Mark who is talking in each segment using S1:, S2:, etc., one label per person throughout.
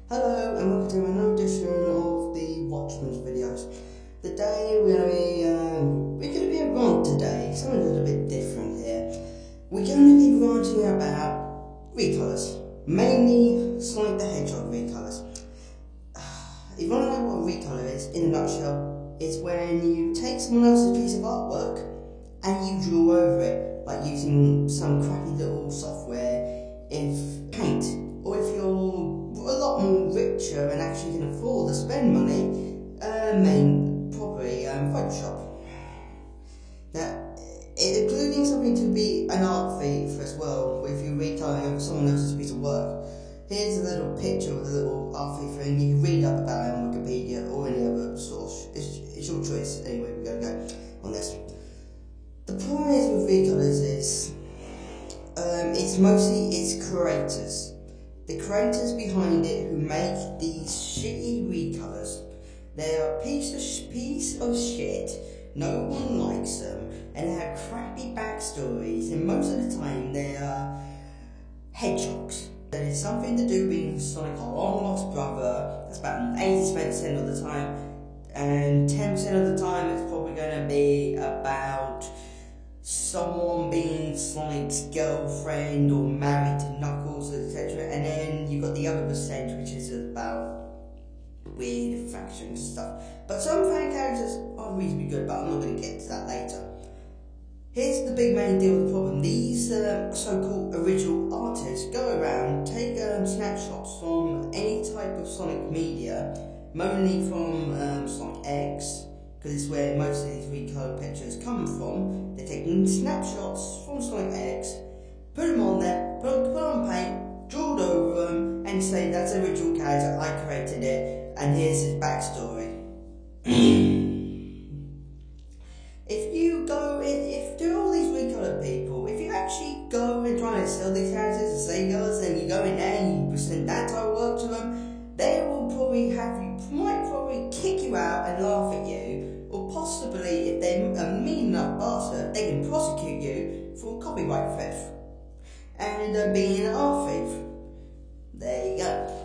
S1: Hello and welcome to another edition of the Watchman's videos. Today we're gonna be a rant today, something a little bit different here. We're gonna be ranting about recolors, mainly Sonic the Hedgehog recolors. If you wanna know what a recolor is, in a nutshell, it's when you take someone else's piece of artwork and you draw over it, like using some crappy little software, if Paint, or if you're a lot more richer and actually can afford to spend money, probably Photoshop. Now, including something to be an art thief as well, if you're recoloring someone else's piece of work. Here's a little picture of the little art thief thing. You can read up about it on Wikipedia or any other source. It's your choice. Anyway, we're going to go on this. The problem is with recolors is it's creators. The creators behind it who make these shitty recolors. They are a piece of shit. No one likes them, and they have crappy backstories. And most of the time, they are hedgehogs. That is something to do with Sonic, a long lost brother. That's about 80% of the time, and 10% of the time, it's probably going to be about someone being Sonic's girlfriend or married to Knuckles, etc. And then you've got the other percent, which is about weird faction stuff. But some fan characters are reasonably good, but I'm not going to get to that later. Here's the big main deal with the problem. These so-called original artists go around, take snapshots from any type of Sonic media, mainly from Sonic X, because it's where most of these recolored pictures come from. They're taking snapshots from Sonic X, put them on there, put on paint, draw over them, and say that's the original character, I created it, and here's his backstory. If to all these recolored people, if you actually go and try to sell these characters to Sega's, and you go in there and you present that type of work to them, they will might probably kick you out and laugh at you, or possibly, if they're a mean enough bastard, they can prosecute you for copyright theft and being an art thief. There you go.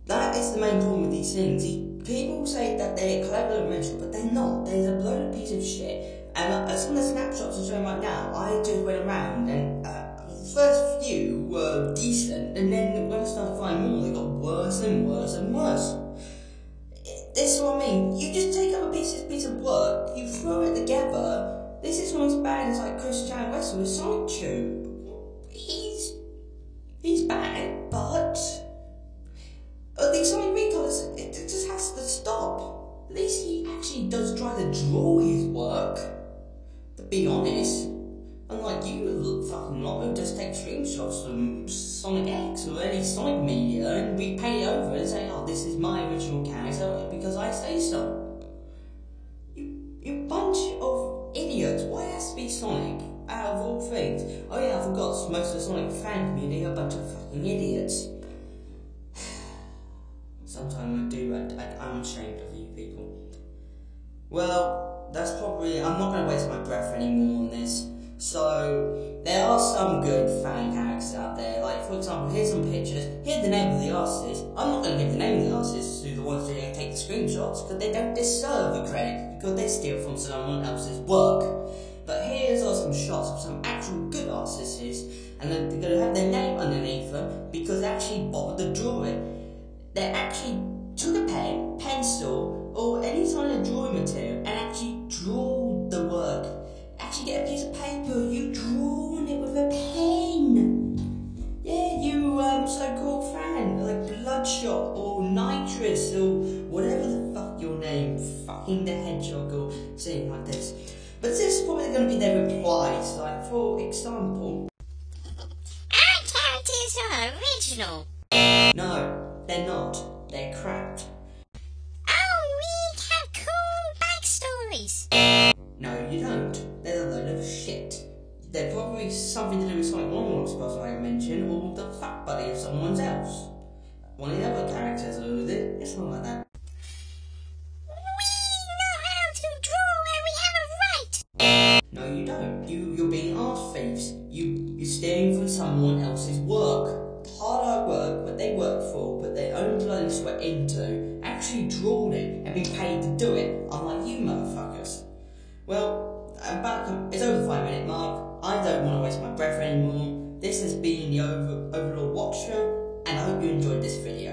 S1: That is the main problem with these things. People say that they're clever and original, but they're not. They're a bloated piece of shit. And some of the snapshots I'm showing right now, I just went around and the first few were decent, and then when I started finding more, they got worse and worse and worse. This is what I mean. You just take up a piece of work, you throw it together. This is almost as bad as like Christian West with Sonic Tube. He's bad, but these Sonic recolors, it just has to stop. At least he actually does try to draw his work. To be honest, unlike you fucking lot who just take screenshots from Sonic X or any Sonic media and repaint it over and say, oh, this is my original character because I say so. You bunch of idiots. Why has to be Sonic out of all things? Oh yeah, I forgot, most of the Sonic fan community are a bunch of fucking idiots. Sometimes I'm ashamed of you people. Well, that's probably, I'm not going to waste my breath anymore on this. So, there are some good fan characters out there. Like, for example, here's some pictures. Here's the name of the artist. I'm not going to give the name of the artist to the ones that take the screenshots, because they don't deserve the credit, because they steal from someone else's work. But here's some shots of some actual good artists, and they're going to have their name underneath them, because they actually bothered to draw it. They actually took a pen, pencil, or any kind of drawing material and actually draw the work. Actually get a piece of paper, you drawn it with a pen. Yeah, you so-called fan, like Bloodshot or Nitrous or whatever the fuck your name, fucking the Hedgehog or something like this. But this is probably going to be their replies, like for example,
S2: our characters are original.
S1: No, they're not. They're crap.
S2: Oh, we have cool backstories.
S1: No, you don't. They're a load of shit. They're probably something to do with Sonic Longbox, like I mentioned, or the fuck buddy of someone else. One of the other characters are with it. It's not like that.
S2: We know how to draw and we have a right.
S1: No, you don't. You're being art thieves. You're stealing from someone else's work. hard work, what they worked for, put their own blood and sweat into, actually drawn it and been paid to do it, unlike you motherfuckers. Well, it's over the 5 minute mark. I don't want to waste my breath anymore. This has been the Overlord Watcher, and I hope you enjoyed this video.